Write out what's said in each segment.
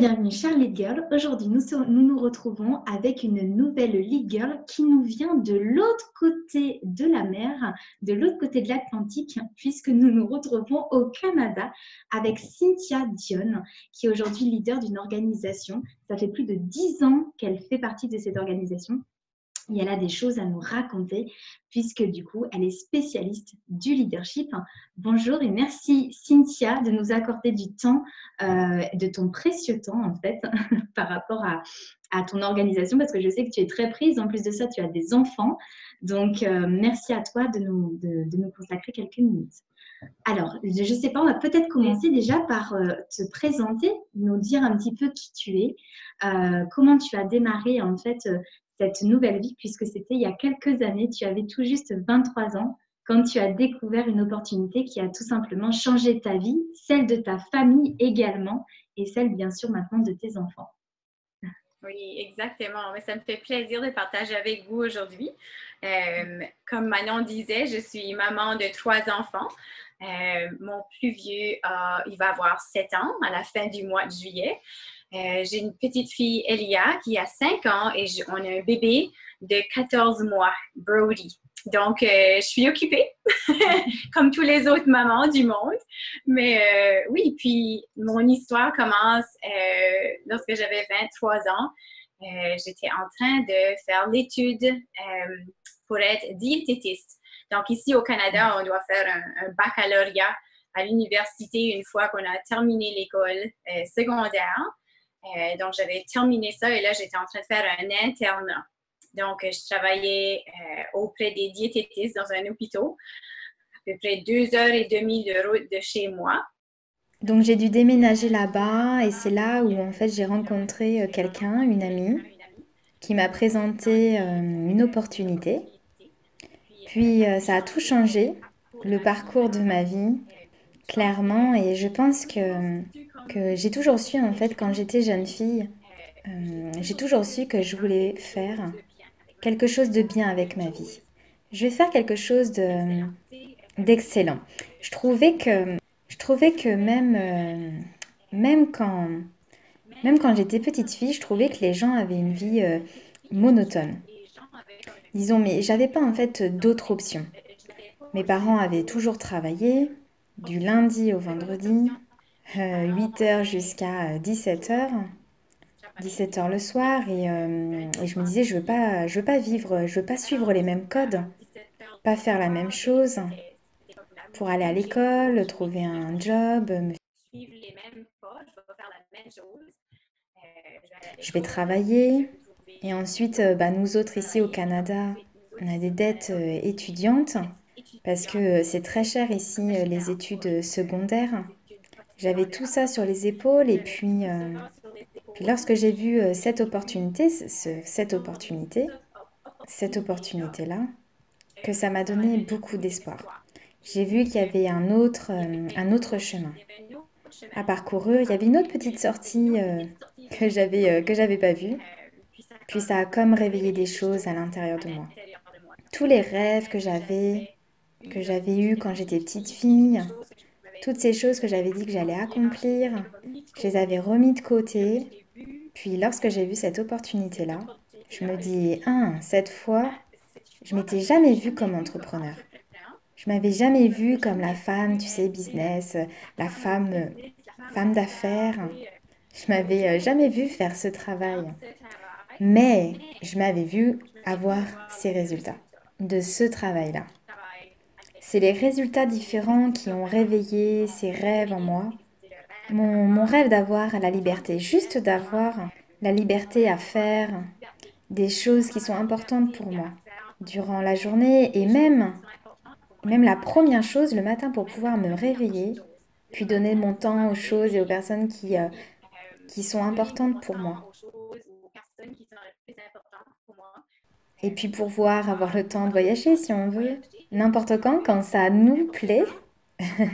bienvenue chère Lead Girl. Aujourd'hui, nous nous retrouvons avec une nouvelle Lead Girl qui nous vient de l'autre côté de la mer, de l'autre côté de l'Atlantique, puisque nous nous retrouvons au Canada avec Cynthia Dion, qui est aujourd'hui leader d'une organisation. Ça fait plus de 10 ans qu'elle fait partie de cette organisation. Et elle a des choses à nous raconter puisque du coup, elle est spécialiste du leadership. Bonjour et merci Cynthia de nous accorder du temps, de ton précieux temps en fait, par rapport à ton organisation parce que je sais que tu es très prise. En plus de ça, tu as des enfants. Donc, merci à toi de nous consacrer quelques minutes. Alors, je ne sais pas, on va peut-être commencer déjà par te présenter, nous dire un petit peu qui tu es, comment tu as démarré en fait cette nouvelle vie, puisque c'était il y a quelques années, tu avais tout juste 23 ans, quand tu as découvert une opportunité qui a tout simplement changé ta vie, celle de ta famille également, et celle bien sûr maintenant de tes enfants. Oui, exactement. Mais ça me fait plaisir de partager avec vous aujourd'hui. Comme Manon disait, je suis maman de 3 enfants. Mon plus vieux, il va avoir 7 ans à la fin du mois de juillet. J'ai une petite fille, Elia, qui a 5 ans et on a un bébé de 14 mois, Brody. Donc, je suis occupée, comme tous les autres mamans du monde. Mais oui, puis mon histoire commence lorsque j'avais 23 ans. J'étais en train de faire l'étude pour être diététiste. Donc, ici au Canada, on doit faire un baccalauréat à l'université une fois qu'on a terminé l'école secondaire. Donc, j'avais terminé ça et là, j'étais en train de faire un internat. Donc, je travaillais auprès des diététistes dans un hôpital, à peu près 2 heures et demie de route de chez moi. Donc j'ai dû déménager là-bas et c'est là où en fait j'ai rencontré quelqu'un, une amie, qui m'a présenté une opportunité. Puis ça a tout changé, le parcours de ma vie, clairement. Et je pense que j'ai toujours su en fait quand j'étais jeune fille, j'ai toujours su que je voulais faire quelque chose de bien avec ma vie. Je vais faire quelque chose d'excellent. Je trouvais que, je trouvais que même quand, même quand j'étais petite fille, je trouvais que les gens avaient une vie monotone. Disons, mais j'avais pas en fait d'autres options. Mes parents avaient toujours travaillé, du lundi au vendredi, 8 heures jusqu'à 17 heures, 17 heures le soir, et je me disais, je veux pas vivre, je veux pas suivre les mêmes codes, pas faire la même chose pour aller à l'école, trouver un job, Suivre les mêmes pas, je vais faire la même chose. Je vais aller à je vais l'école, travailler. Et trouver ensuite, bah, nous autres ici au Canada, on a des dettes étudiantes parce que c'est très cher ici les études secondaires. J'avais tout ça sur les épaules et puis lorsque j'ai vu cette opportunité-là, que ça m'a donné beaucoup d'espoir. J'ai vu qu'il y avait un autre chemin à parcourir. Il y avait une autre petite sortie que j'avais pas vue. Puis ça a comme réveillé des choses à l'intérieur de moi. Tous les rêves que j'avais eus quand j'étais petite fille, toutes ces choses que j'avais dit que j'allais accomplir, je les avais remis de côté. Puis lorsque j'ai vu cette opportunité-là, je me dis, cette fois, je m'étais jamais vue comme entrepreneur. Je m'avais jamais vue comme la femme, tu sais, business, la femme d'affaires. Je m'avais jamais vue faire ce travail. Mais je m'avais vue avoir ces résultats de ce travail-là. C'est les résultats différents qui ont réveillé ces rêves en moi. Mon rêve d'avoir la liberté, juste d'avoir la liberté à faire des choses qui sont importantes pour moi durant la journée et même la première chose le matin pour pouvoir me réveiller, puis donner mon temps aux choses et aux personnes qui sont importantes pour moi. Et puis pouvoir avoir le temps de voyager si on veut, n'importe quand ça nous plaît,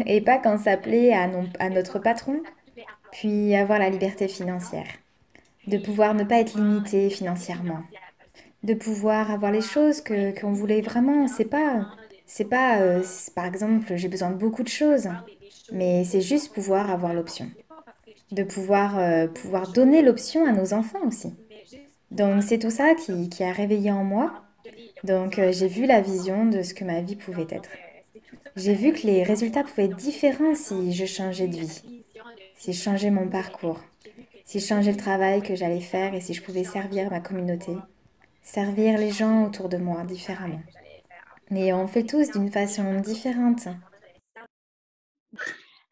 et pas quand ça plaît à notre patron. Puis avoir la liberté financière, de pouvoir ne pas être limité financièrement, de pouvoir avoir les choses qu'on voulait vraiment. Par exemple, j'ai besoin de beaucoup de choses, mais c'est juste pouvoir avoir l'option. de pouvoir donner l'option à nos enfants aussi. Donc c'est tout ça qui a réveillé en moi. Donc j'ai vu la vision de ce que ma vie pouvait être. J'ai vu que les résultats pouvaient être différents si je changeais de vie, si je changeais mon parcours, si je changeais le travail que j'allais faire et si je pouvais servir ma communauté, servir les gens autour de moi différemment. Mais on fait tous d'une façon différente.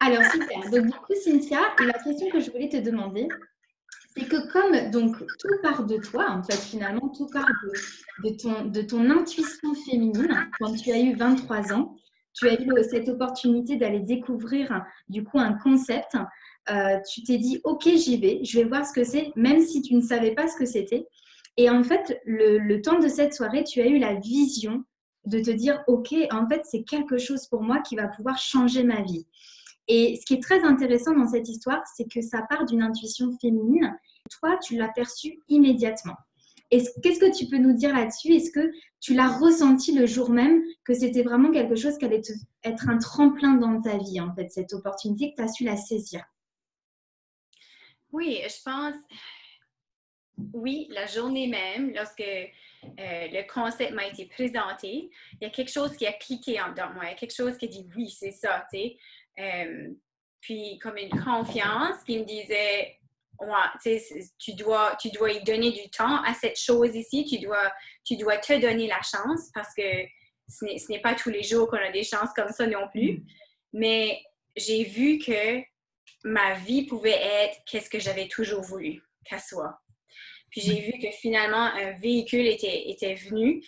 Alors, super. Donc, du coup, Cynthia, la question que je voulais te demander, c'est que comme donc tout part de toi, en fait, finalement, tout part de ton intuition féminine. Quand tu as eu 23 ans, tu as eu cette opportunité d'aller découvrir du coup un concept. Tu t'es dit, OK, j'y vais, je vais voir ce que c'est, même si tu ne savais pas ce que c'était. Et en fait, le temps de cette soirée, tu as eu la vision de te dire, OK, en fait, c'est quelque chose pour moi qui va pouvoir changer ma vie. Et ce qui est très intéressant dans cette histoire, c'est que ça part d'une intuition féminine. Toi, tu l'as perçue immédiatement. Qu'est-ce que tu peux nous dire là-dessus? Est-ce que tu l'as ressenti le jour même que c'était vraiment quelque chose qui allait être un tremplin dans ta vie, en fait, cette opportunité que tu as su la saisir? Oui, je pense, oui, la journée même, lorsque le concept m'a été présenté, il y a quelque chose qui a cliqué en dedans de moi. Il y a quelque chose qui a dit oui, c'est ça, tu sais. Puis comme une confiance qui me disait, ouais, tu dois y donner du temps à cette chose ici, tu dois te donner la chance parce que ce n'est pas tous les jours qu'on a des chances comme ça non plus. Mais j'ai vu que ma vie pouvait être qu'est-ce que j'avais toujours voulu qu'elle soit. Puis j'ai vu que finalement, un véhicule était venu.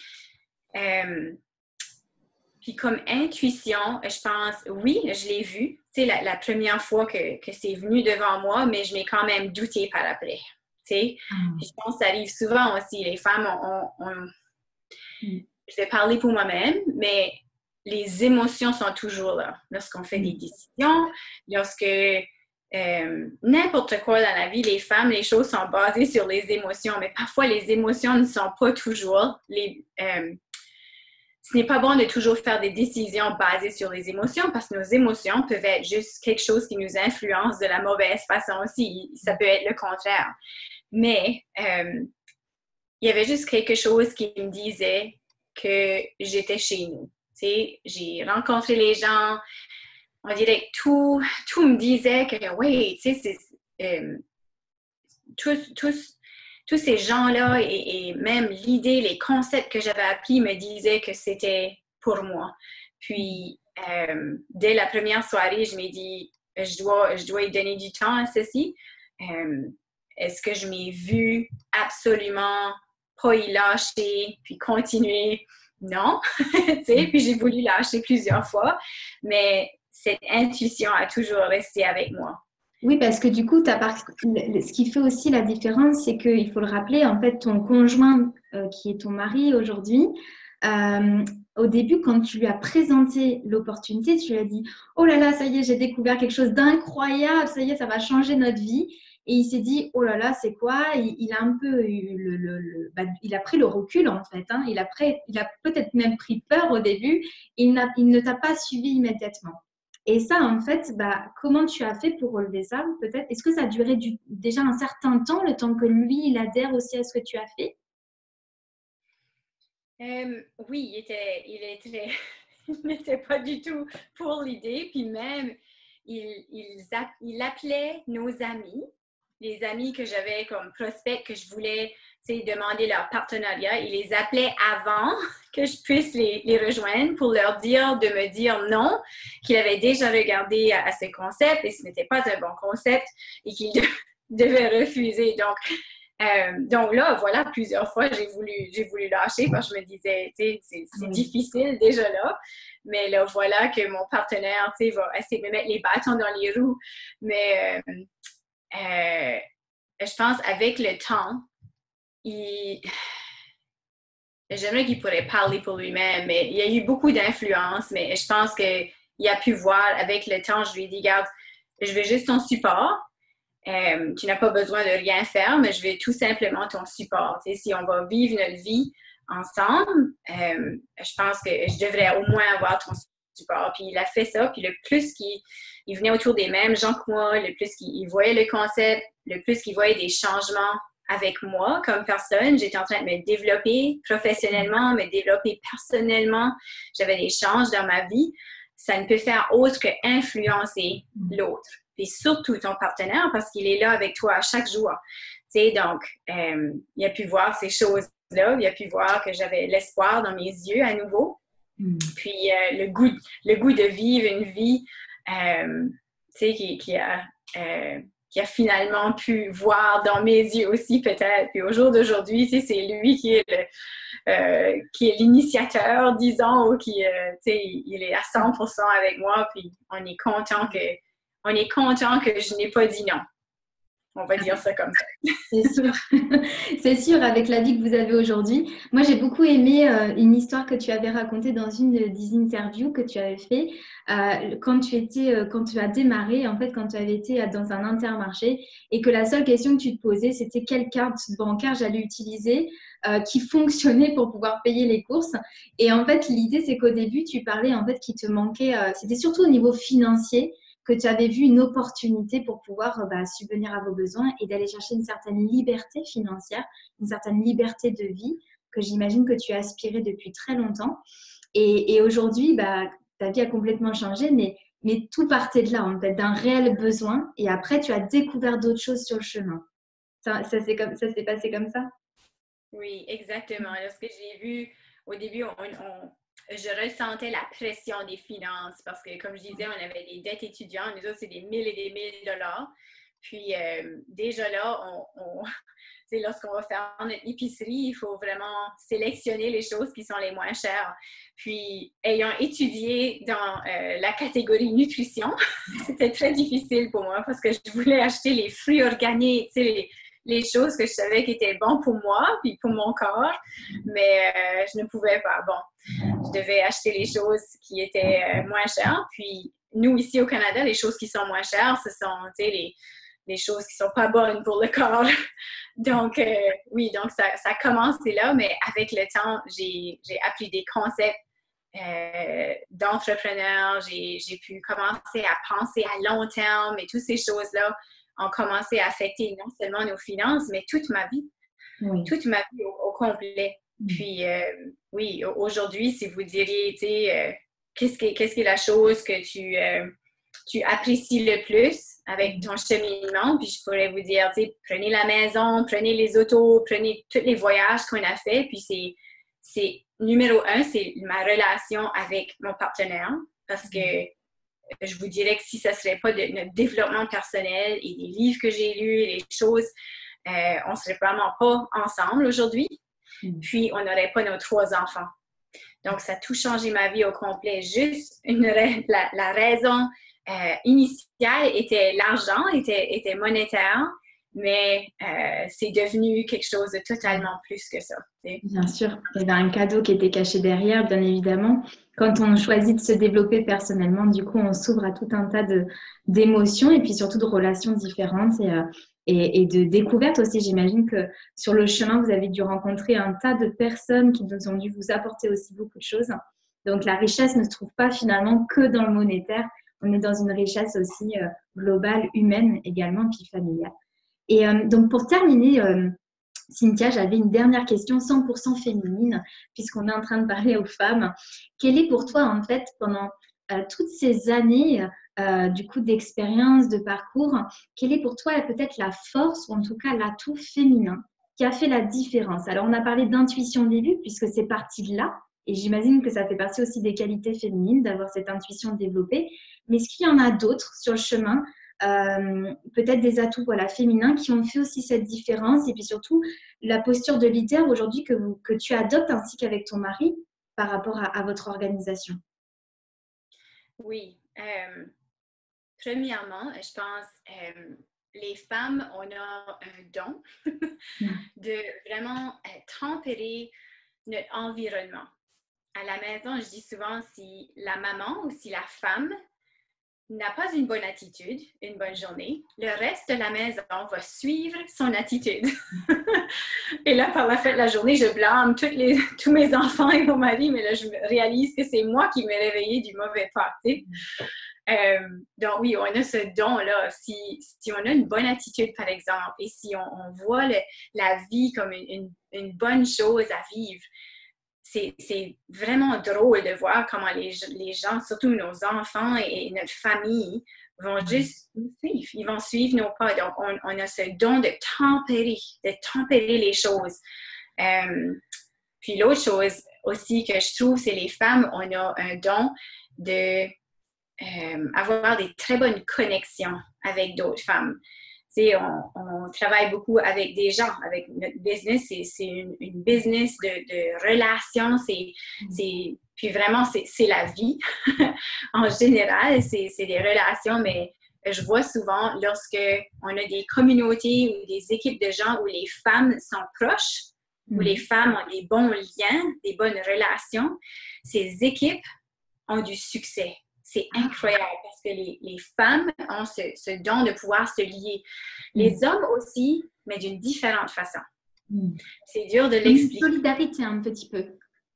Puis comme intuition, je pense, oui, je l'ai vu. Tu sais, la première fois que c'est venu devant moi, mais je m'ai quand même douté par après. Tu sais, je pense que ça arrive souvent aussi. Les femmes, je vais parler pour moi-même, mais les émotions sont toujours là. Lorsqu'on fait des décisions, lorsque n'importe quoi dans la vie, les femmes, les choses sont basées sur les émotions, mais parfois les émotions ne sont pas toujours ce n'est pas bon de toujours faire des décisions basées sur les émotions parce que nos émotions peuvent être juste quelque chose qui nous influence de la mauvaise façon aussi. Ça peut être le contraire. Mais il y avait juste quelque chose qui me disait que j'étais chez nous. Tu sais, j'ai rencontré les gens. On dirait que tout me disait que oui, tu sais, tous ces gens-là et même l'idée, les concepts que j'avais appris me disaient que c'était pour moi. Puis, dès la première soirée, je m'ai dit, je dois y donner du temps à ceci. Est-ce que je m'ai vue absolument pas y lâcher, puis continuer? Non. Puis j'ai voulu lâcher plusieurs fois, mais cette intuition a toujours resté avec moi. Oui, parce que du coup, ce qui fait aussi la différence, c'est qu'il faut le rappeler, en fait, ton conjoint, qui est ton mari aujourd'hui, au début, quand tu lui as présenté l'opportunité, tu lui as dit, oh là là, ça y est, j'ai découvert quelque chose d'incroyable, ça y est, ça va changer notre vie. Et il s'est dit, oh là là, c'est quoi? Il a un peu eu il a pris le recul, en fait, hein. Il a peut-être même pris peur au début. Il ne t'a pas suivi immédiatement. Et ça, en fait, comment tu as fait pour relever ça, peut-être? Est-ce que ça a duré déjà un certain temps, le temps que lui, il adhère aussi à ce que tu as fait? Oui, il n'était pas du tout pour l'idée. Puis même, il appelait nos amis, les amis que j'avais comme prospects que je voulais demander leur partenariat. Il les appelait avant que je puisse les rejoindre pour leur dire de me dire non, qu'il avait déjà regardé à ce concept et ce n'était pas un bon concept et qu'il devait refuser. Donc là, voilà, plusieurs fois, j'ai voulu lâcher parce que je me disais, c'est difficile déjà là. Mais là, voilà que mon partenaire, va essayer de me mettre les bâtons dans les roues. Mais je pense avec le temps, j'aimerais qu'il pourrait parler pour lui-même, mais il y a eu beaucoup d'influence, mais je pense qu'il a pu voir avec le temps, je lui ai dit, regarde, je veux juste ton support. Tu n'as pas besoin de rien faire, mais je veux tout simplement ton support. Si on va vivre notre vie ensemble, je pense que je devrais au moins avoir ton bord. Puis il a fait ça, puis le plus qu'il venait autour des mêmes gens que moi, le plus qu'il voyait le concept, le plus qu'il voyait des changements avec moi comme personne. J'étais en train de me développer professionnellement, me développer personnellement. J'avais des changes dans ma vie. Ça ne peut faire autre qu'influencer l'autre. Puis surtout ton partenaire, parce qu'il est là avec toi à chaque jour. Tu sais, donc, il a pu voir ces choses-là. Il a pu voir que j'avais l'espoir dans mes yeux à nouveau. Puis le goût de vivre une vie, tu sais, qui a finalement pu voir dans mes yeux aussi peut-être. Puis au jour d'aujourd'hui, tu sais, c'est lui qui est l'initiateur, disons, ou qui, tu sais, il est à 100% avec moi. Puis on est content que je n'ai pas dit non. On va dire ça comme ça. C'est sûr. C'est sûr, avec la vie que vous avez aujourd'hui. Moi, j'ai beaucoup aimé une histoire que tu avais racontée dans une des interviews que tu avais fait quand tu as démarré, en fait, quand tu avais été dans un Intermarché et que la seule question que tu te posais, c'était quelle carte bancaire j'allais utiliser qui fonctionnait pour pouvoir payer les courses. Et en fait, l'idée, c'est qu'au début, tu parlais en fait qu'il te manquait, c'était surtout au niveau financier, que tu avais vu une opportunité pour pouvoir subvenir à vos besoins et d'aller chercher une certaine liberté financière, une certaine liberté de vie que j'imagine que tu as aspiré depuis très longtemps. Et aujourd'hui, ta vie a complètement changé, mais tout partait de là, en fait, d'un réel besoin. Et après, tu as découvert d'autres choses sur le chemin. Ça s'est passé comme ça? Oui, exactement. Lorsque j'ai vu, au début, je ressentais la pression des finances parce que, comme je disais, on avait des dettes étudiantes. Nous autres, c'est des mille et des mille dollars. Puis, déjà là, lorsqu'on va faire notre épicerie, il faut vraiment sélectionner les choses qui sont les moins chères. Puis, ayant étudié dans la catégorie nutrition, c'était très difficile pour moi parce que je voulais acheter les fruits organiques, tu sais, les choses que je savais qui étaient bons pour moi puis pour mon corps, mais je ne pouvais pas. Bon, je devais acheter les choses qui étaient moins chères. Puis, nous, ici au Canada, les choses qui sont moins chères, ce sont, tu sais, les choses qui sont pas bonnes pour le corps. Donc, oui, donc ça a commencé là, mais avec le temps, j'ai appris des concepts d'entrepreneur. J'ai pu commencer à penser à long terme et toutes ces choses-là ont commencé à affecter non seulement nos finances, mais toute ma vie. Oui. Toute ma vie au complet. Puis, oui, aujourd'hui, si vous diriez, tu sais, qu'est-ce qui est la chose que tu apprécies le plus avec ton cheminement, puis je pourrais vous dire, tu sais, prenez la maison, prenez les autos, prenez tous les voyages qu'on a fait, puis c'est numéro 1, c'est ma relation avec mon partenaire, parce que je vous dirais que si ça ne serait pas de notre développement personnel et des livres que j'ai lus, les choses, on ne serait vraiment pas ensemble aujourd'hui, puis on n'aurait pas nos 3 enfants. Donc, ça a tout changé ma vie au complet. Juste la raison initiale était l'argent, était monétaire, mais c'est devenu quelque chose de totalement plus que ça. T'sais. Bien sûr, il y avait un cadeau qui était caché derrière, bien évidemment. Quand on choisit de se développer personnellement, du coup, on s'ouvre à tout un tas d'émotions et puis surtout de relations différentes et de découvertes aussi. J'imagine que sur le chemin, vous avez dû rencontrer un tas de personnes qui ont dû vous apporter aussi beaucoup de choses. Donc, la richesse ne se trouve pas finalement que dans le monétaire. On est dans une richesse aussi globale, humaine également, puis familiale. Et donc, pour terminer, Cynthia, j'avais une dernière question 100% féminine, puisqu'on est en train de parler aux femmes. Quelle est pour toi, en fait, pendant toutes ces années du coup d'expérience, de parcours, quelle est pour toi peut-être la force, ou en tout cas l'atout féminin qui a fait la différence? Alors, on a parlé d'intuition au début, puisque c'est parti de là, et j'imagine que ça fait partie aussi des qualités féminines, d'avoir cette intuition développée. Mais est-ce qu'il y en a d'autres sur le chemin, peut-être des atouts féminins qui ont fait aussi cette différence, et puis surtout la posture de leader aujourd'hui que tu adoptes ainsi qu'avec ton mari par rapport à votre organisation? Oui. Premièrement, je pense les femmes, on a un don de vraiment tempérer notre environnement. À la maison, je dis souvent, si la maman ou si la femme n'a pas une bonne attitude, une bonne journée, le reste de la maison va suivre son attitude. Et là, par la fin de la journée, je blâme tous mes enfants et mon mari, mais là, je réalise que c'est moi qui m'ai réveillée du mauvais pas. Donc oui, on a ce don-là. Si on a une bonne attitude, par exemple, et si on voit la vie comme une bonne chose à vivre, c'est vraiment drôle de voir comment les gens, surtout nos enfants et notre famille, vont juste nous suivre. Ils vont suivre nos pas. Donc, on a ce don de tempérer les choses. Puis l'autre chose aussi que je trouve, c'est les femmes, on a un don de avoir des très bonnes connexions avec d'autres femmes. On travaille beaucoup avec des gens, avec notre business, c'est une business de relations, puis vraiment, c'est la vie. En général, c'est des relations, mais je vois souvent lorsque on a des communautés ou des équipes de gens où les femmes sont proches, où les femmes ont des bons liens, des bonnes relations, ces équipes ont du succès. C'est incroyable parce que les femmes ont ce don de pouvoir se lier. Les hommes aussi, mais d'une différente façon. C'est dur de l'expliquer. Une solidarité un petit peu.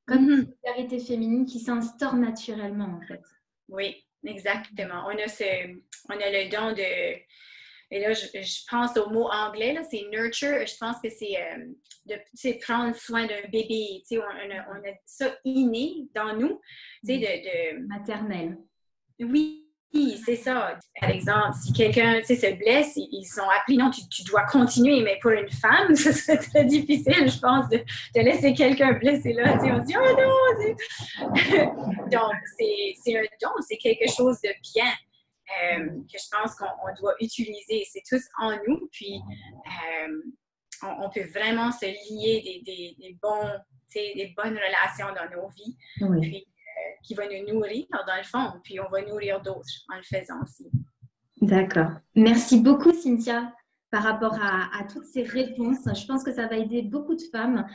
Comme une solidarité féminine qui s'instaure naturellement, en fait. Oui, exactement. On a le don de... Et là, je pense au mot anglais, là, c'est nurture. Je pense que c'est prendre soin d'un bébé. On a ça inné dans nous. Maternelle. Oui, c'est ça. Par exemple, si quelqu'un se blesse, ils sont appelés, non, tu dois continuer, mais pour une femme, ce serait très difficile, je pense, de laisser quelqu'un blessé là. On se dit, oh non! Donc, c'est un don, c'est quelque chose de bien que je pense qu'on doit utiliser. C'est tous en nous, puis on peut vraiment se lier des bonnes relations dans nos vies. Oui. Puis, qui va nous nourrir dans le fond, puis on va nourrir d'autres en le faisant aussi. D'accord. Merci beaucoup, Cynthia, par rapport à toutes ces réponses. Je pense que ça va aider beaucoup de femmes,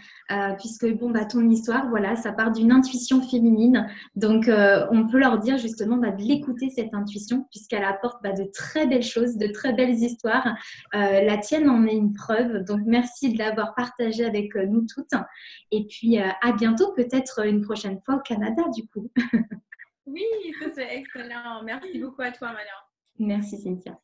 puisque ton histoire, voilà, ça part d'une intuition féminine. Donc, on peut leur dire justement de l'écouter, cette intuition, puisqu'elle apporte de très belles choses, de très belles histoires. La tienne en est une preuve. Donc, merci de l'avoir partagée avec nous toutes. Et puis, à bientôt, peut-être une prochaine fois au Canada, du coup. Oui, ça c'est excellent. Merci beaucoup à toi, Manon. Merci, Cynthia.